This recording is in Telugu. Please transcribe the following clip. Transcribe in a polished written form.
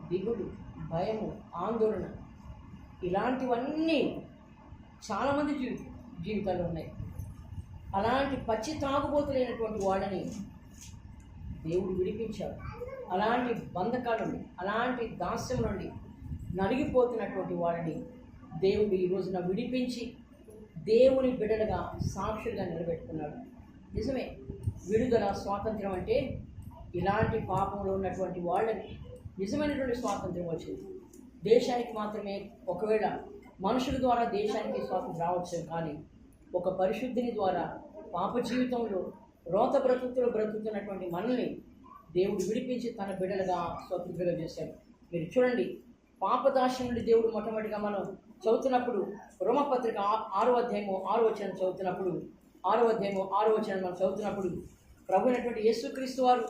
దిగులు, భయము, ఆందోళన ఇలాంటివన్నీ చాలామంది జీవితాల్లో ఉన్నాయి. అలాంటి పచ్చి తాగుబోతులైనటువంటి వాళ్ళని దేవుడు విడిపించాడు. అలాంటి బంధకాల నుండి, అలాంటి దాస్యం నుండి నలిగిపోతున్నటువంటి వాళ్ళని దేవుడు ఈ రోజున విడిపించి దేవుని బిడ్డలుగా సాక్షులుగా నిలబెట్టుకున్నాడు. నిజమే, విడుదల స్వాతంత్రం అంటే ఇలాంటి పాపంలో ఉన్నటువంటి వాళ్ళని నిజమైనటువంటి స్వాతంత్రం వచ్చింది. దేశానికి మాత్రమే ఒకవేళ మనుషుల ద్వారా దేశానికి స్వాతంత్రం రావచ్చు, కానీ ఒక పరిశుద్ధిని ద్వారా పాప జీవితంలో రోత బ్రతుకుతున్నటువంటి మనల్ని దేవుడు విడిపించి తన బిడ్డలుగా స్వతంత్రంగా చేశాడు. మీరు చూడండి, పాపదాస్యం నుండి దేవుడు మొట్టమొదటిగా మనం చదువుతున్నప్పుడు రోమపత్రిక 6వ అధ్యాయము 6వ వచనం చదువుతున్నప్పుడు 6వ అధ్యాయము 6వ వచనం మనం చదువుతున్నప్పుడు ప్రభు అయినటువంటి యేసుక్రీస్తు వారు